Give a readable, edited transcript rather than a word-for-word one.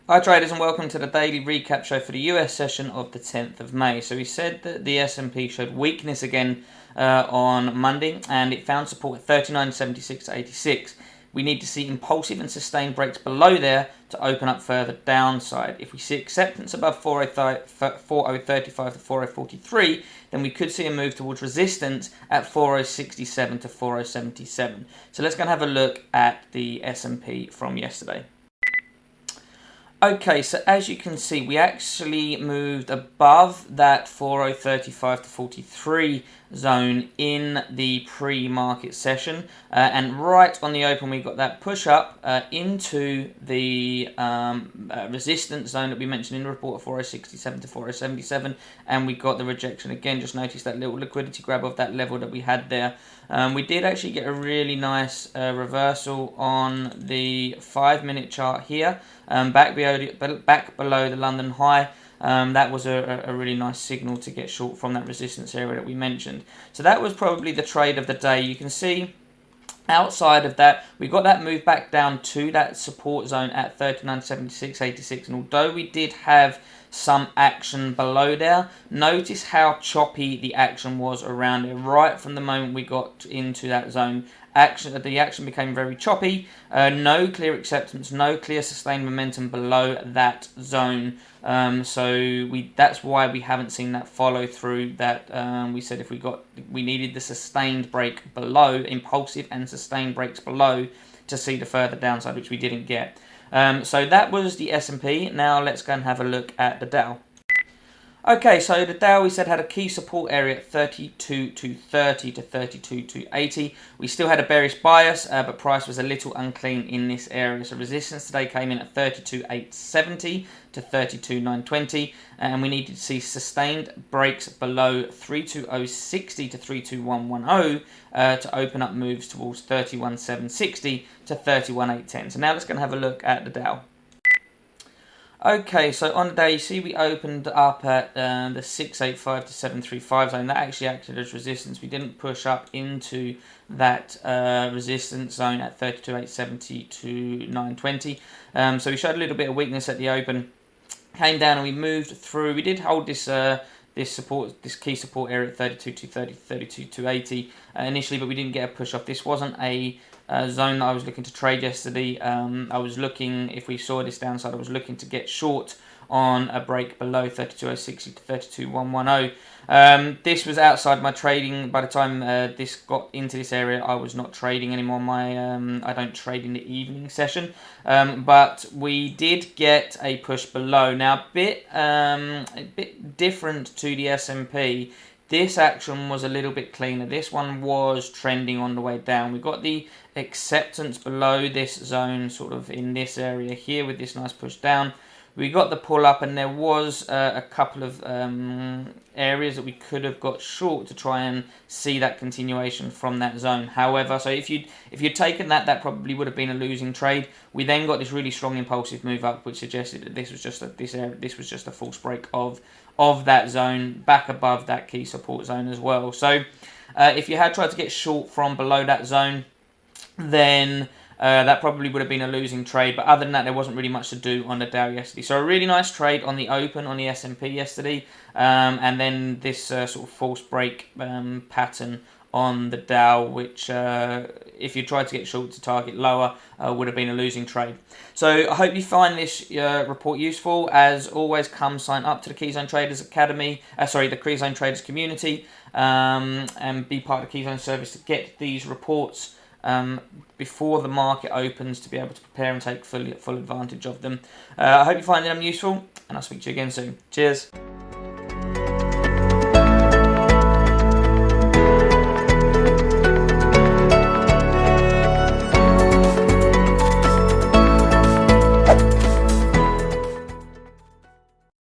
Hi traders and welcome to the daily recap show for the US session of the 10th of May. So we said that the S&P showed weakness again on Monday and it found support at 39.76 to 86. We need to see impulsive and sustained breaks below there to open up further downside. If we see acceptance above 4035 to 4043, then we could see a move towards resistance at 4067 to 4077. So let's go and have a look at the S&P from yesterday. Okay, so as you can see, we actually moved above that 4035 to 43 zone in the pre-market session, and right on the open we got that push up into the resistance zone that we mentioned in the report of 4067 to 4077, and we got the rejection again. Just notice that little liquidity grab of that level that we had there. We did actually get a really nice reversal on the 5-minute chart here, back below the London high. That was a really nice signal to get short from that resistance area that we mentioned. So that was probably the trade of the day. You can see outside of that, we got that move back down to that support zone at 39.76.86, and although we did have some action below there, notice how choppy the action was around it. Right from the moment we got into that zone, the action became very choppy. No clear acceptance, no clear sustained momentum below that zone. That's why we haven't seen that follow through. That we said we needed the sustained break below, impulsive and sustained breaks below, to see the further downside, which we didn't get. So that was the S&P. Now let's go and have a look at the Dow. Okay, so the Dow, we said, had a key support area at 32,230 to 32,280. We still had a bearish bias, but price was a little unclean in this area. So resistance today came in at 32,870 to 32,920, and we needed to see sustained breaks below 32060 to 32110 to open up moves towards 31,760 to 31,810. So now let's go and have a look at the Dow. Okay, so on the day, you see we opened up at the 685 to 735 zone. That actually acted as resistance. We didn't push up into that resistance zone at 32,870 to 920. So we showed a little bit of weakness at the open. Came down and we moved through. We did hold this this key support area at 32,230 to 32,280 initially, but we didn't get a push off. This wasn't a zone that I was looking to trade yesterday. I was looking, if we saw this downside, I was looking to get short on a break below 32,060 to 32,110. This was outside my trading. By the time this got into this area, I was not trading anymore. I don't trade in the evening session, but we did get a push below. Now, a bit different to the S&P. This action was a little bit cleaner. This one was trending on the way down. We got the acceptance below this zone, sort of in this area here, with this nice push down. We got the pull up, and there was a couple of areas that we could have got short to try and see that continuation from that zone. However, so if you'd taken that probably would have been a losing trade. We then got this really strong impulsive move up, which suggested that this was just a false break of that zone back above that key support zone as well. So if you had tried to get short from below that zone, then that probably would have been a losing trade. But other than that, there wasn't really much to do on the Dow yesterday. So a really nice trade on the open on the S&P yesterday, and then this sort of false break pattern on the Dow, which if you tried to get short to target lower, would have been a losing trade. So I hope you find this report useful. As always, come sign up to the Keyzone Traders Academy, the Keyzone Traders community, and be part of the Keyzone service to get these reports before the market opens, to be able to prepare and take full advantage of them. I hope you find them useful, and I'll speak to you again soon. Cheers.